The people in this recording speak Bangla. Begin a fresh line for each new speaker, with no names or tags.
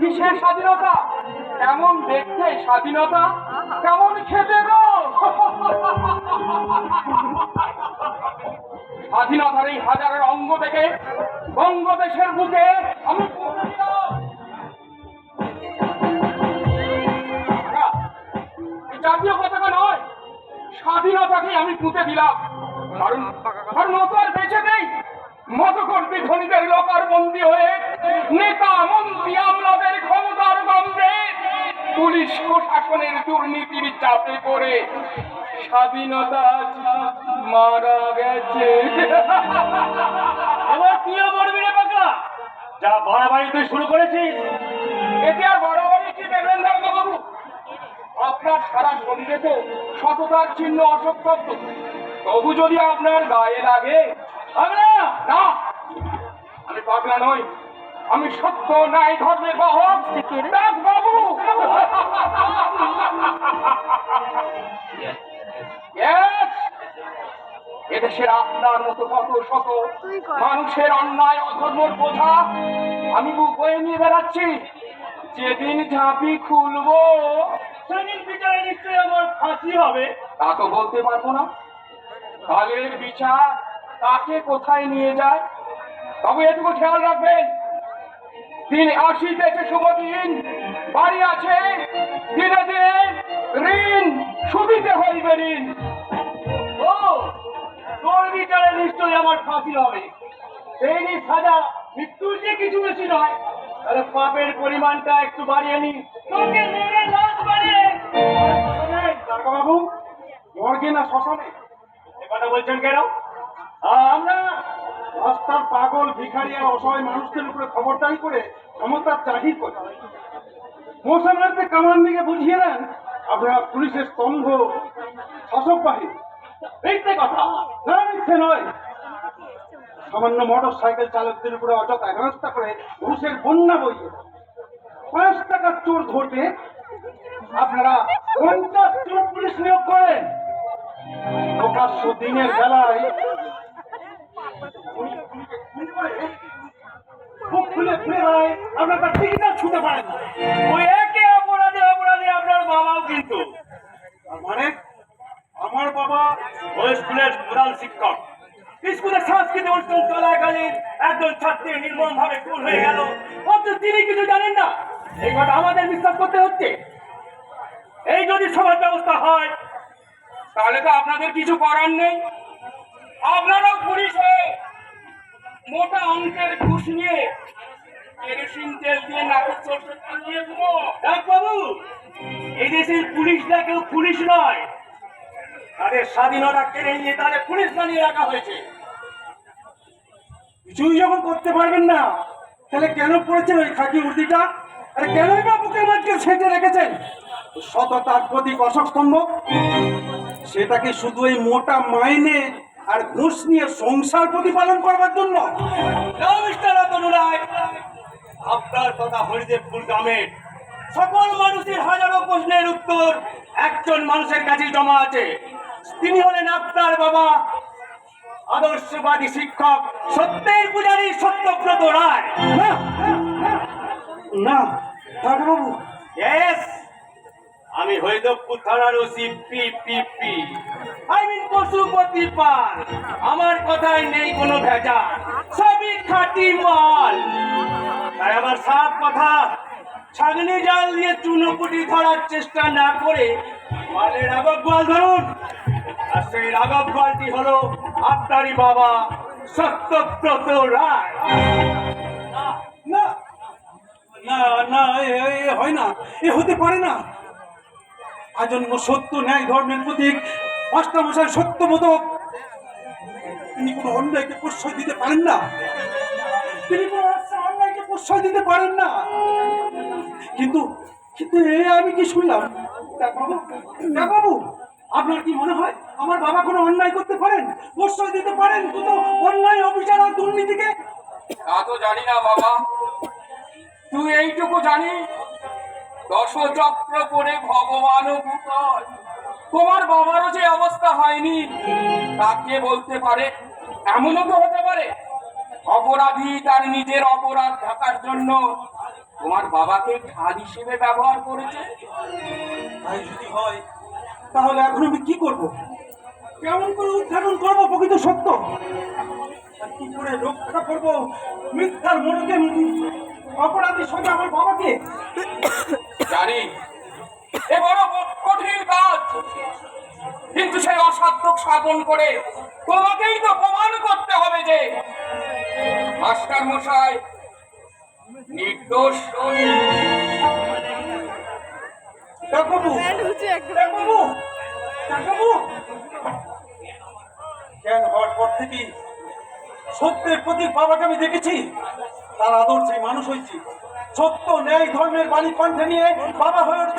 কিসের স্বাধীনতা? কেমন দেখতে স্বাধীনতা, কেমন খেতে গো? স্বাধীনতার এই হাজারের অঙ্গ থেকে বঙ্গদেশের বুকে আমি জাতীয় পতাকা নয়, স্বাধীনতাকে আমি পুঁতে দিলাম। কারণ কারণ অত আর বেঁচে নেই মতকর্মী ধনীদের লোকার বন্দী হয়ে নেতা মন্ত্রী আমলাদের ক্ষমতার গন্ধে পুলিশ প্রশাসনের দুর্নীতির চাপে পড়ে স্বাধীনতা মারা গেছে।
এবার তুইও মরবি রে পাগলা, যা বাড়াবাড়ি তুই শুরু করেছিস।
এতে আর বাড়াবাড়ি কি দেখলেন বাবু? আপনার সারা শরীরে তো সততার চিহ্ন অসত্যত্ব, তবু যদি আপনার গায়ে লাগে পাগলা না, আমি পাগলা নই, আমি সত্য ন্যায় ধর্মের বাহক বাবু। এদেশের আপনার মতো কত শত মানুষের অন্যায় অধর্মর বোঝা আমি বুক বয়ে নিয়ে বেড়াচ্ছি। যেদিন ঝাঁপি খুলবো
সেদিন বিচারে নিশ্চয়ই আমার ফাঁসি হবে।
তা তো বলতে পারবো না, কালের বিচার কাকে কোথায় নিয়ে যায়। তবে এটুকু খেয়াল রাখবেন, দিন আসিতেছে শুভ দিন, বাড়ি আছে দিনে দিনে ঋণ সুবিধে হইবে ঋণ।
ও তোর বিচারে নিশ্চয়ই আমার ফাঁসি হবে। সেই সাজা মৃত্যুর যে কিছু বেশি নয়, তাহলে পাপের পরিমাণটা একটু বাড়িয়ে নি। তোকে মেরে লাশ বাড়িয়ে বাবু মর্গে না শ্মশানে এ কথা বলছেন কেন? আমরা রাস্তার পাগল ভিখারি আর অসহায় মানুষদের উপরে খবরদারি করে ক্ষমতার জাহির করি। মশানকে কামান দিকে বুঝিয়ে দেন আপনারা পুলিশের স্তম্ভ শাসক বাহিনী। মিথ্যে কথা না, মিথ্যে নয়। সামান্য মোটর সাইকেল চালকদের উপরে অযথা হেনস্থা করে ঘুষের বন্যা বইয়ে 5 টাকার চোর ধরতে আপনারা 50 জন পুলিশ নিয়োগ করেন। প্রকাশ্য দিনের বেলায় বুক খুলে খুলে হয়, আপনার তার টিকিটা ছুটে পারেন না। ওই একে অপরাধে অপরাধে আপনার বাবাও কিন্তু। মানে আমার বাবা ওই স্কুলের প্রধান শিক্ষক। স্কুলের সাংস্কৃতিক অনুষ্ঠান চলাকালীন একজন ছাত্রী নির্মম ভাবে খুন হয়ে গেল, অথচ তিনি কিছু জানেন না। এই কথা আমাদের বিশ্বাস করতে হচ্ছে। এই যদি সমাজ ব্যবস্থা হয়
তাহলে তো আপনাদের কিছু করার নেই, আপনারাও পুলিশ হয়ে মোটা অঙ্কের ঘুষ নিয়ে কেরোসিন তেল দিয়ে নাকের চোখে নিয়ে দেবো।
দেখ বাবু, এই দেশের পুলিশরা কেউ পুলিশ নয়, তাদের স্বাধীনতা কেড়ে নিয়ে তাদের পুলিশ বানিয়ে রাখা হয়েছে। কিছুই যখন করতে পারবেন না, তাহলে কেন পড়েছেন ওই খাকি উর্দিটা? আরে কেনই বা বুকের মাঝকে ছেঁটে রেখেছেন? সততার প্রতীক অশোক স্তম্ভ, সেটাকে শুধু এই মোটা মাইনে আর ঘুষ নিয়ে সংসার প্রতিপালন করবার জন্য? আপনার কথা হরিদেবপুর গ্রামের সকল মানুষের হাজারো প্রশ্নের উত্তর একজন মানুষের কাছে জমা আছে। তিনি হলেন আপনার বাবা, আদর্শবাদী শিক্ষক, সত্যের পূজারী সত্যব্রত রায়। না বাবু, আমি হরিদেবপুর থানার ওসি পিপিপি, পশুপতি পাল। আমার কথায় নেই কোনো ভেজাল, সবই খাঁটি মাল। তাই আমার সাত কথা, ছাগনি জাল দিয়ে চুনোপুটি ধরার চেষ্টা না করে মালের রাঘব গোয়াল ধরুন। আর সেই রাঘব গোয়ালটি হলো আপনারই বাবা সত্যব্রত রায়। না না না, হয় না, এ হতে পারে না। আজন্ম সত্য ন্যায় ধর্মের প্রতীক মাস্টারমশাই সত্যবোধক, তিনি কোনো অন্যায়কে প্রশ্রয় দিতে পারেন না। তিনি কোনো অন্যায়কে প্রশ্রয় দিতে পারেন না। কিন্তু কিন্তু এ আমি কি শুনলাম? বাবু, আপনার কি মনে হয় আমার বাবা কোনো অন্যায় করতে পারেন, প্রশ্রয় দিতে পারেন কোনো অন্যায়, অবিচার আর দুর্নীতিকে?
তা তো জানি না বাবা, তুই এইটুকু জানি দশচক্র করে ভগবানও ভূতল। তোমার বাবারও যে অবস্থা হয়নি তা কে বলতে পারে? এমনও তো হতে পারে অপরাধী তার নিজের অপরাধ ঢাকার জন্য তোমার বাবাকে ঢাল হিসেবে ব্যবহার করেছে।
তাই যদি হয় তাহলে এখন আমি কি করব? কেমন করে উদ্ঘাটন করবো প্রকৃত সত্য? আর কি করে রক্ষা করবো মিথ্যার মনোকে অপরাধী সঙ্গে আমার বাবাকে?
জানি এ বড় কঠিন কাজ, কিন্তু সেই অসাধ্য সাধন করে তোমাকেই তো প্রমাণ করতে হবে যে মাস্টার মশাই নির্দোষ।
ডাকবাবু, ডাকবাবু, ডাকবাবু। জ্ঞান হওয়ার পর থেকেই সত্যের প্রতীক বাবাকে আমি দেখেছি, তার আদর্শে মানুষ হয়েছি। সত্য ন্যায় ধর্মের বাণী কণ্ঠে নিয়ে বাবা হয়ে উঠতে